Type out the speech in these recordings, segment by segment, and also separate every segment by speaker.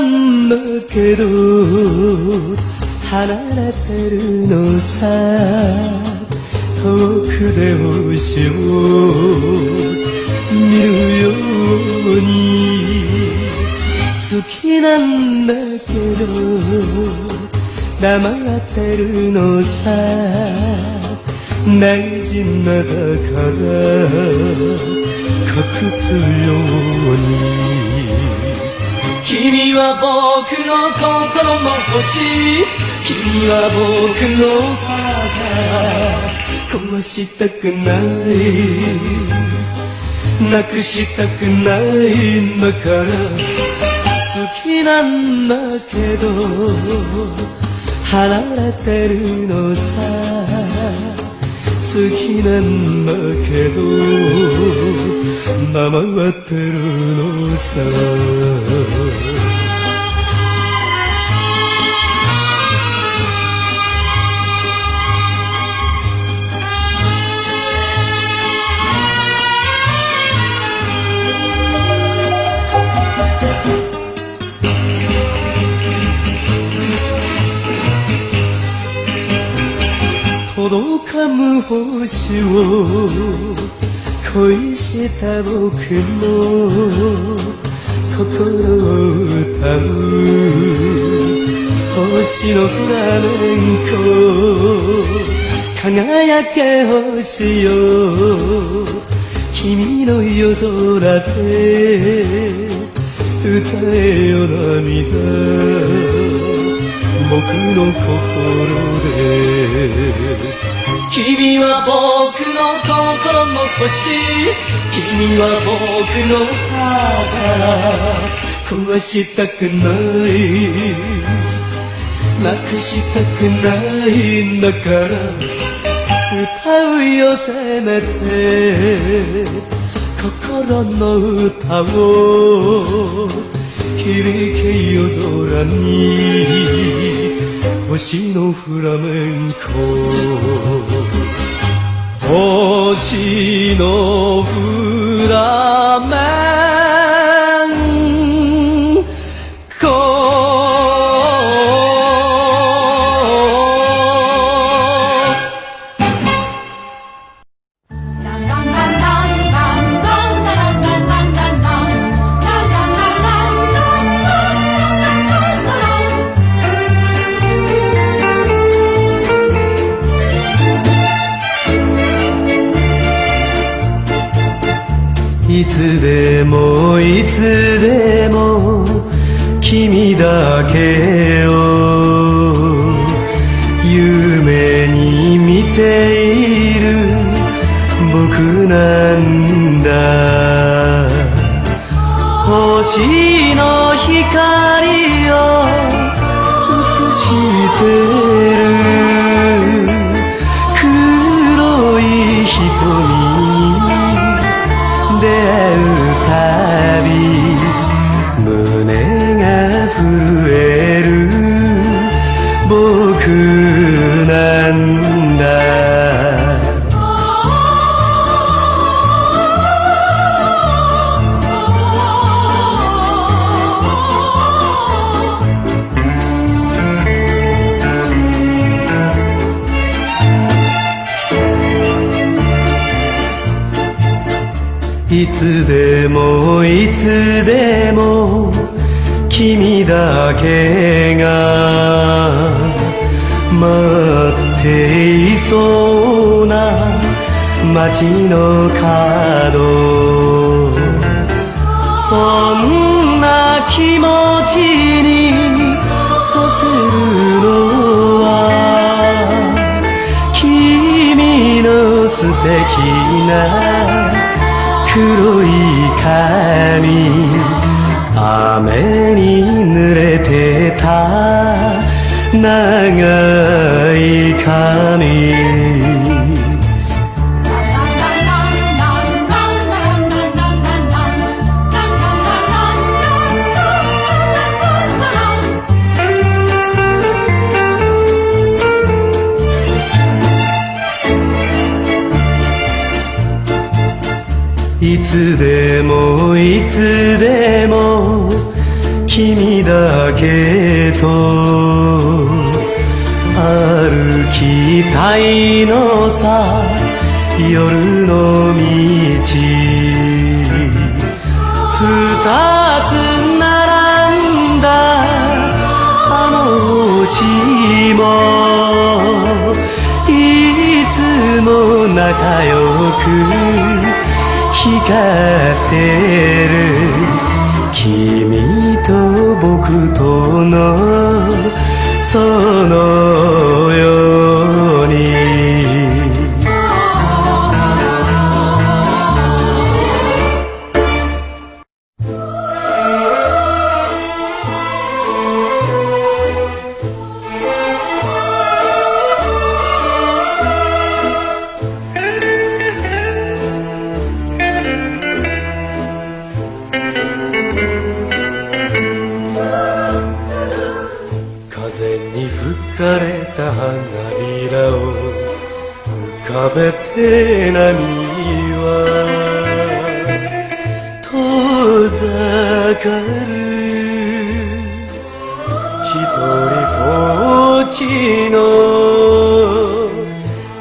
Speaker 1: なんだけど離れてるのさ遠くで星を見るように好きなんだけど黙ってるのさ大事なだから隠すように君は僕の心の星君は僕の花壊したくないなくしたくないんだから好きなんだけど離れてるのさ好きなんだけど黙ってるのさ届かぬ星を恋した僕の心を歌う星のフラメンコ輝け星よ君の夜空で歌えよ涙僕の心で君は僕の心の星君は僕の花壊したくないなくしたくないんだから歌うよせめて心の歌を響け夜空に星のフラメンコ星のフラメンコいつでもいつでも君だけを夢に見ている僕なんだ星の光を映してる黒い瞳出会うたび胸が震える僕なんだいつでもいつでも君だけが待っていそうな街の角そんな気持ちにさせるのは君の素敵な黒い髪雨に濡れてた長い髪いつでもいつでも君だけと歩きたいのさ夜の道二つ並んだあの星もいつも仲良く光ってる君と僕とのそのように風に吹かれた花びらを浮かべて波は遠ざかる一人ぼっちの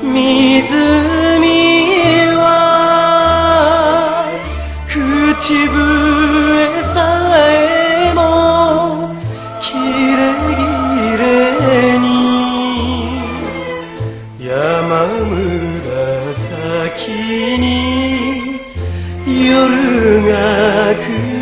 Speaker 1: 湖は口笛さえもきれぎ山紫に夜が来る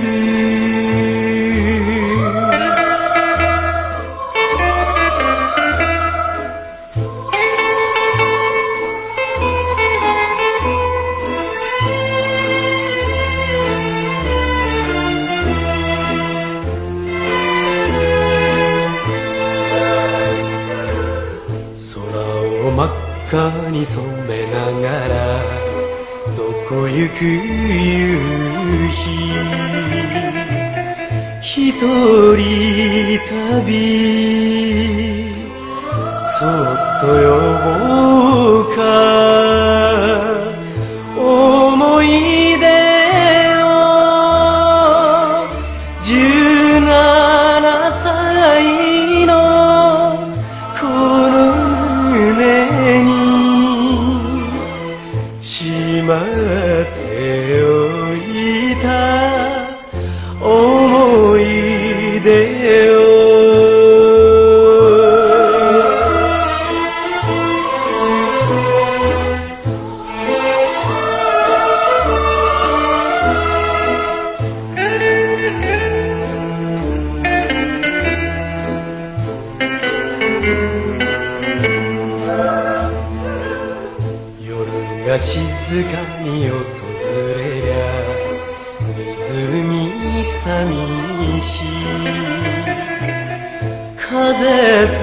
Speaker 1: 空を真っ赤に染めながらどこ行く夕日一人旅そっと呼ぼうか思い出を17歳のこの胸にしまっておいた思い出をが静かに訪れりゃ湖寂しい風寂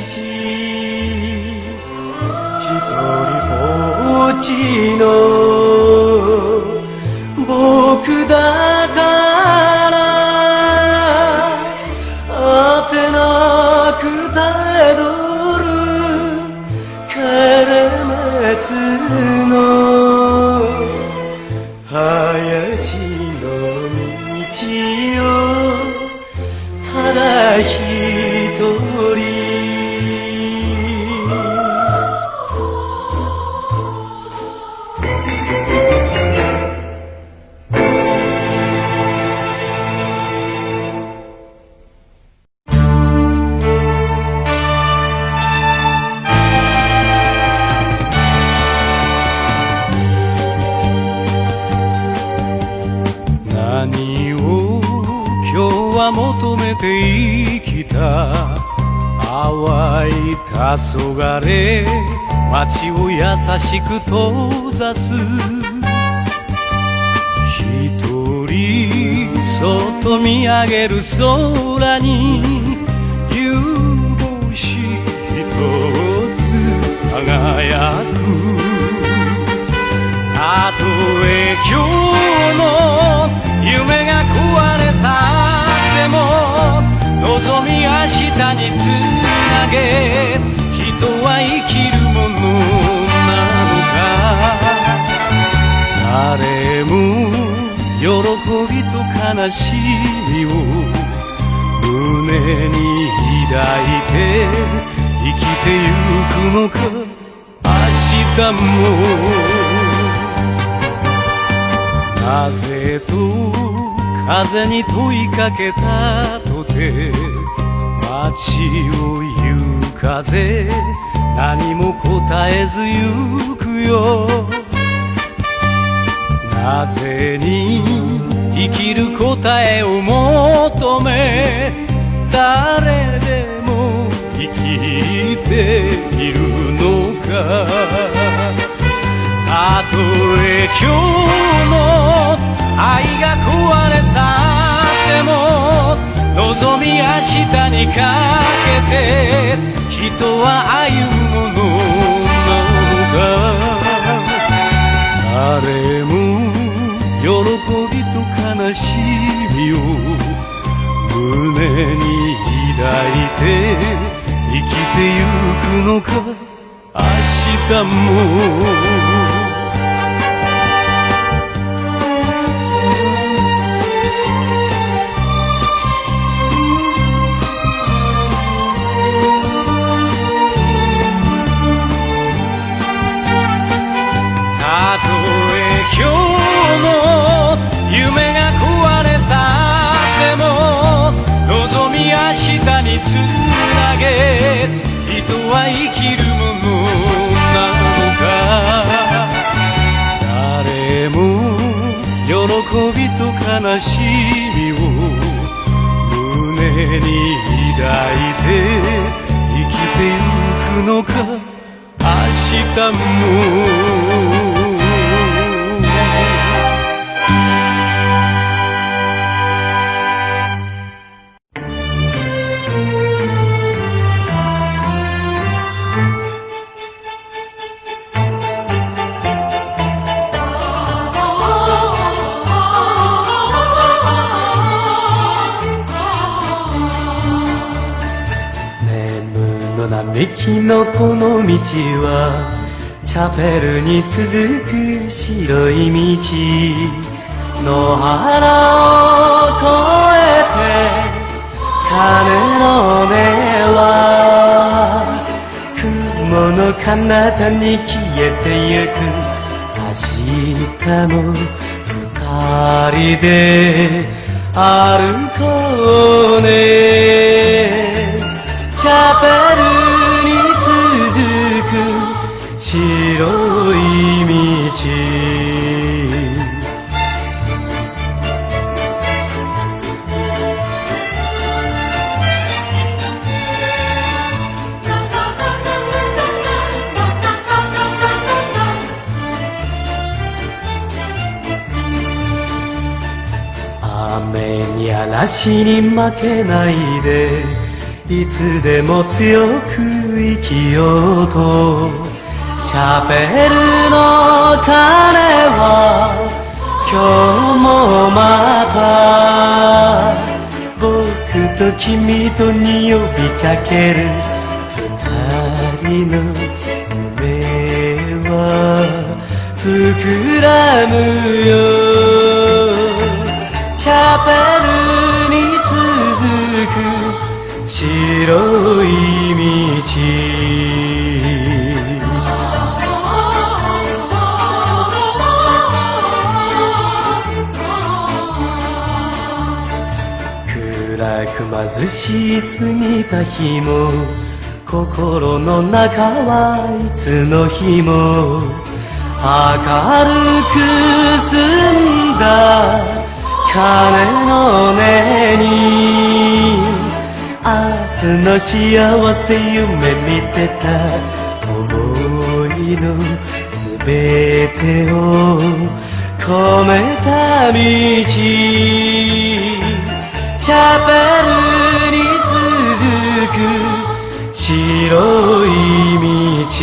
Speaker 1: しい一人ぼっちの僕だからあてなくたどる夏の林の道をただ一人何を今日は求めて生きた淡い黄昏街を優しく閉ざす一人そっと見上げる空に夕星一つ輝くたとえ今日の夢が壊れ去っても望み明日につなげ人は生きるものなのか誰も喜びと悲しみを胸に抱いて生きてゆくのか明日もなぜと風に問いかけたとて街を行く風何も答えず行くよなぜに生きる答えを求め誰でも生きているのかたとえ今日の愛が壊れ去っても望み明日にかけて人は歩むものなのか誰も喜びと悲しみを胸に抱いて生きてゆくのか明日もたとえ今日の夢が壊れ去っても望み明日につなげ人は生きるものなのか誰も喜びと悲しみを胸に抱いて生きてゆくのか明日も並木のこの道はチャペルに続く白い道野原を越えて鐘の音は雲の彼方に消えてゆく明日も二人で歩こうねチャペルに続く白い道雨に嵐に負けないでいつでも強く生きようとチャペルの鐘は今日もまた僕と君とに呼びかける二人の夢は膨らむよチャペルに続く白い道暗く貧しすぎた日も心の中はいつの日も明るく澄んだ鐘の音に明日の幸せ夢見てた思いのすべてを込めた道チャペルに続く白い道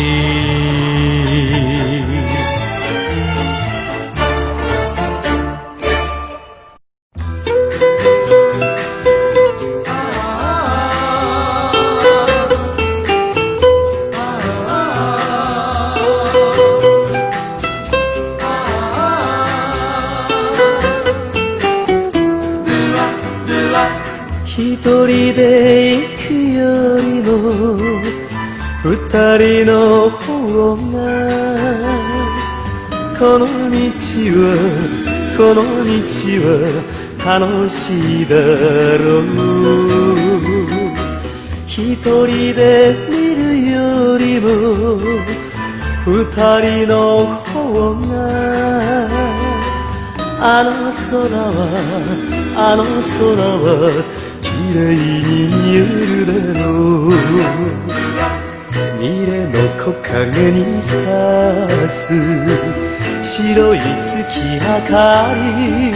Speaker 1: 二人の方がこの道は楽しいだろう。一人で見るよりも二人の方があの空は綺麗に見えるだろう。ミレの木陰に差す白い月明かり、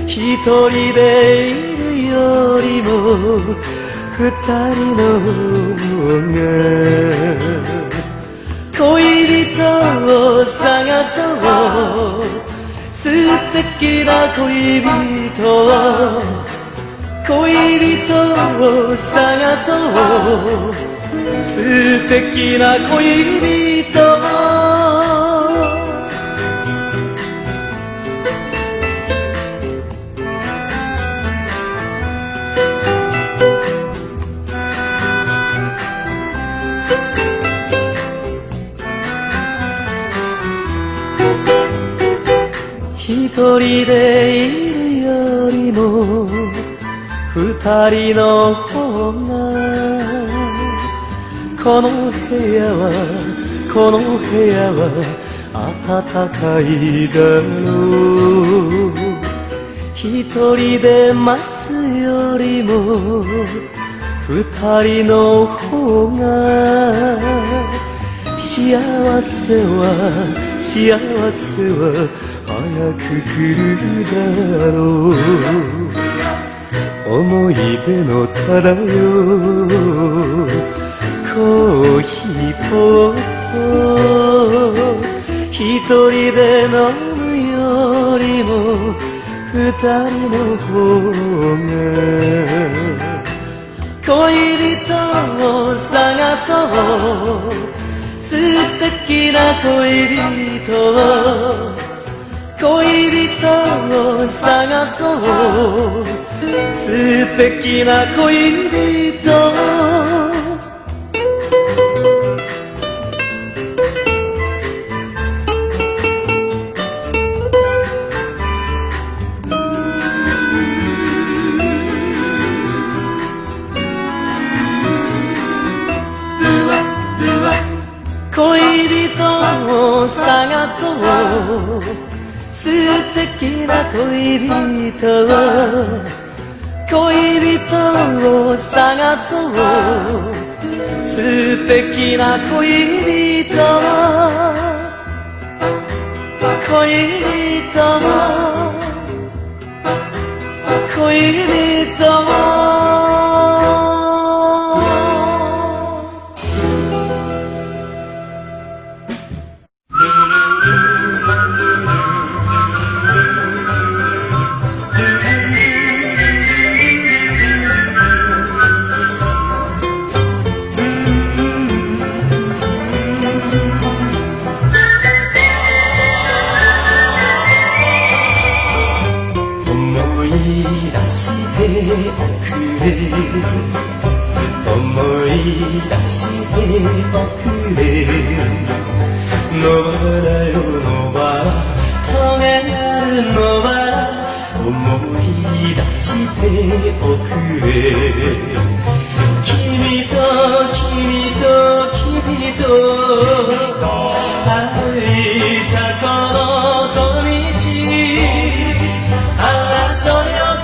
Speaker 1: 一人でいるよりも二人の方が恋人を探そう、素敵な恋人を探そう、素敵な恋人を。一人でいるよりも二人の方がこの部屋は暖かいだろう。一人で待つよりも二人の方が幸せは早く来るだろう。思い出の漂うコーヒーポット、一人で飲むよりも二人の方が恋人を探そう、素敵な恋人を探そう、素敵な恋人を。恋人を探そう、素敵な恋人を探そう、素敵な恋人思い出しておくれ。野原よ野原、トゲある野原、思い出しておくれ。君と歩いたこの小道、そよ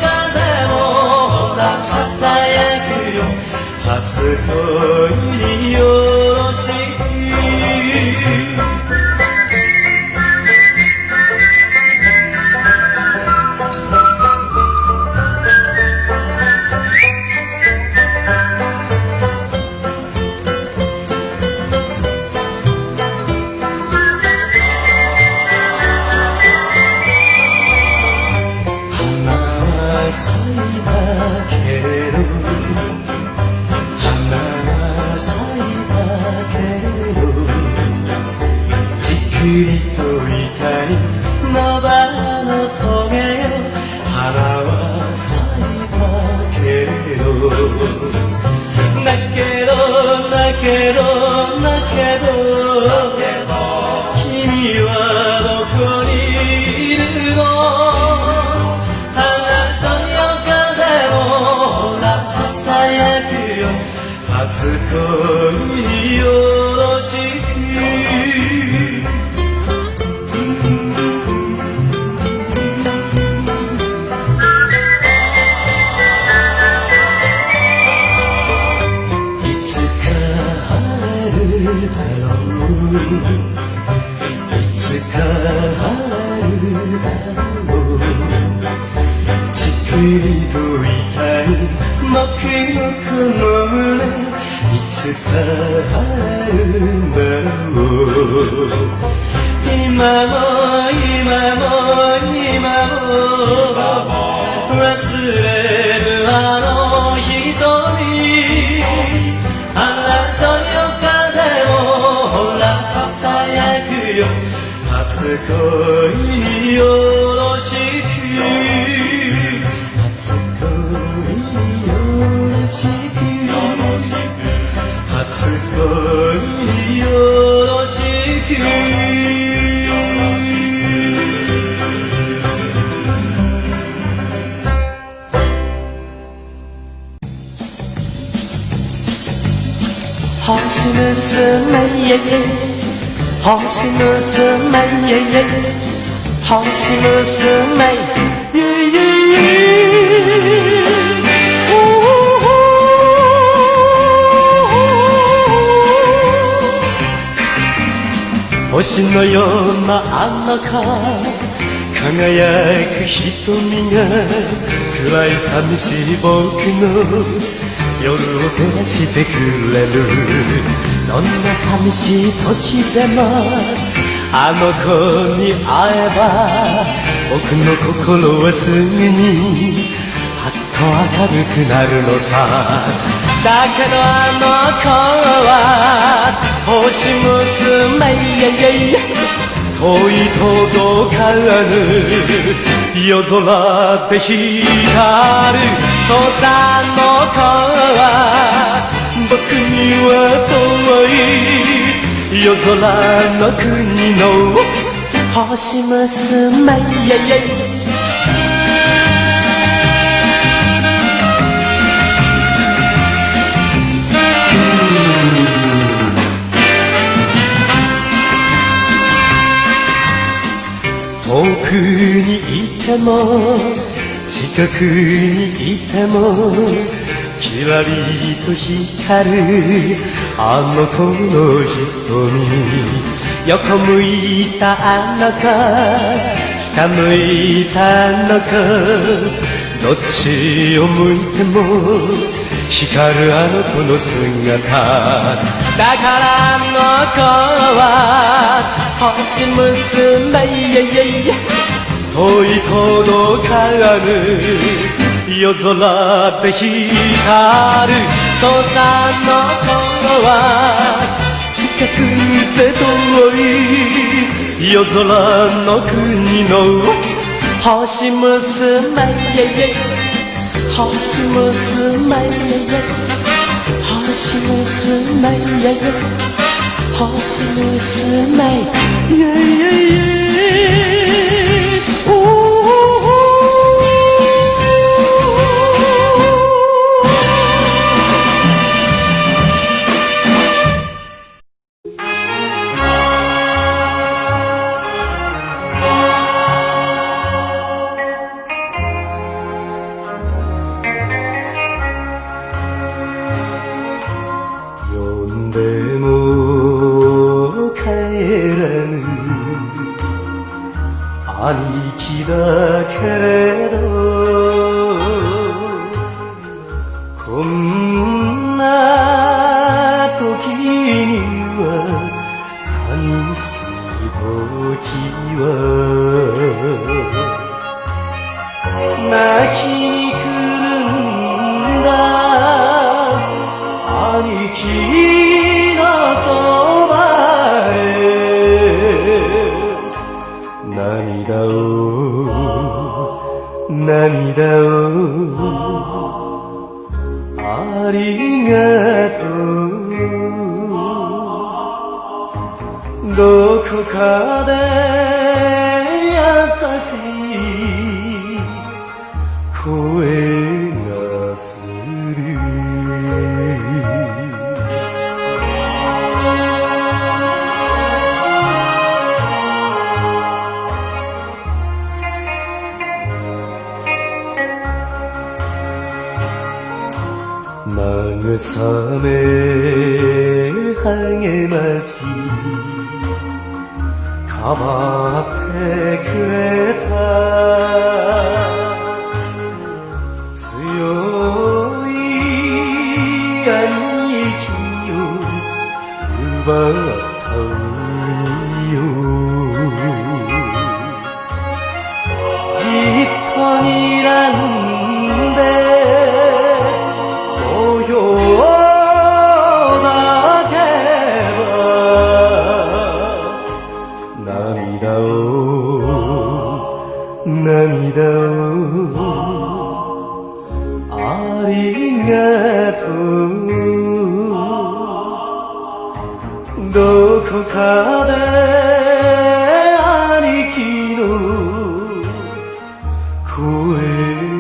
Speaker 1: 風もささやくよ、初恋によろしく。咲いたけれど、花が咲いたけれど、じっくりといたい野原の棘よ、花は咲いたけれど、だけろういつか春だろうじっくりといたい僕のこの胸いつか春だろう今も忘れるあの瞳争いよ風もほらささやくよ初恋によろしく初恋によろしく初恋によろしく星娘イェイ星娘イェイ星娘イェイ星のようなあの子輝く瞳が暗い寂しい僕の夜を照らしてくれるどんな寂しい時でもあの子に会えば僕の心はすぐにパッと明るくなるのさだけどあの子は星娘遠い届かぬ夜空で光るそうさあの子は僕には遠い夜空の国の星娘遠くにいても近くにいてもきらりと光るあの子の瞳横向いたあの子下向いたあの子どっちを向いても光るあの子の姿だからあの子は星娘遠い届かぬ夜空で光るそうさの子は近くで遠い夜空の国の星娘星娘星娘呼んでも帰らぬ兄貴だけれどこんな時には寂しい時は泣きに来るんだ兄貴のそばへ涙をありがとうどこかで優しい声がする慰め励ましかばってくれた強い兄貴を奪った海よじっと睨んで土曜だけは涙をありがとうどこかで兄貴の声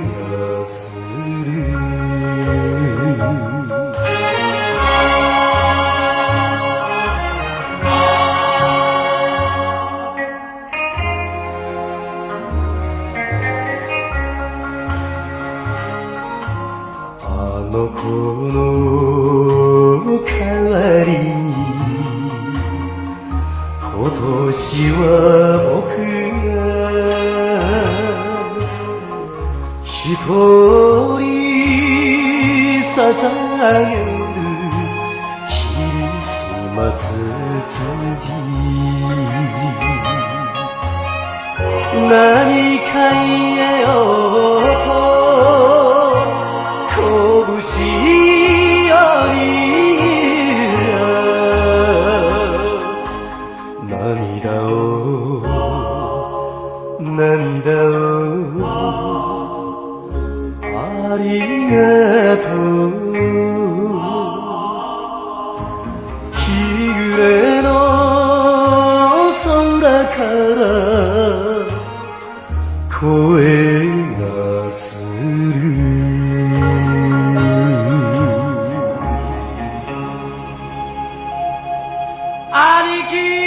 Speaker 1: がするあの子の代わりに今年は僕が一人捧げるクリスマスツツジ何か言えよと拳より涙をありがとう日暮れの空から声がする兄貴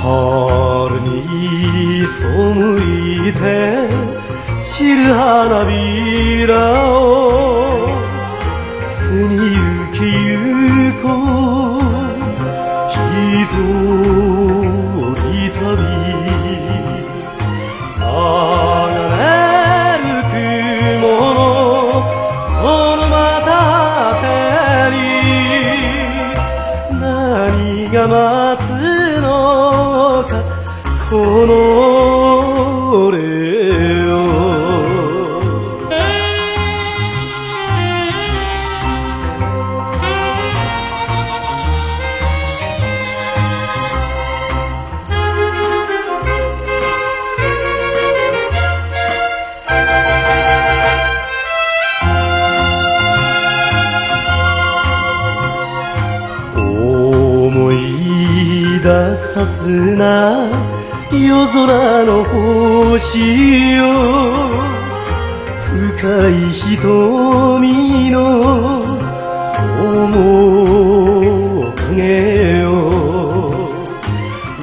Speaker 1: 春に背いて散る花びらを背に行きゆこう一人旅流れる雲のそのまた手に何が待つのかこの俺を思い出さすな夜空の星よ深い瞳の面影よ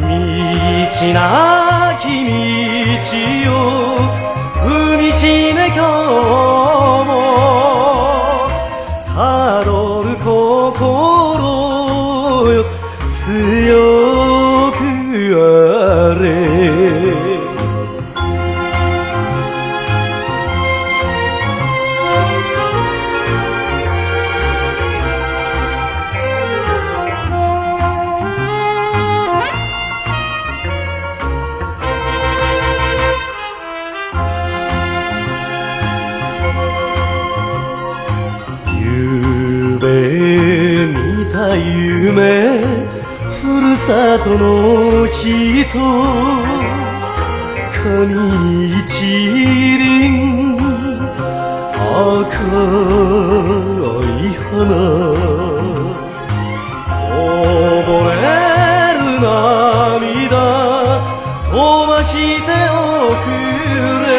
Speaker 1: 道なき道を踏みしめ今日もたどる心よ強くあれゆうべ見た夢ふるさとの人髪一輪赤い花こぼれる涙飛ばしておくれ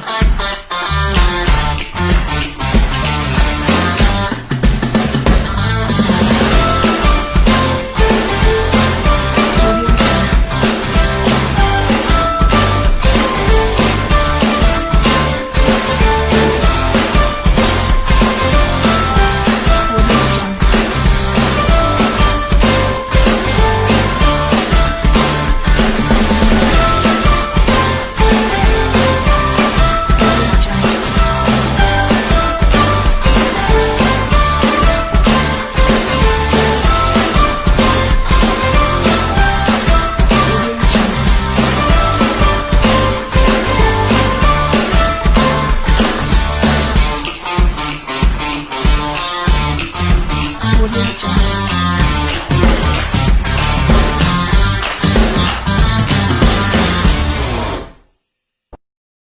Speaker 1: 아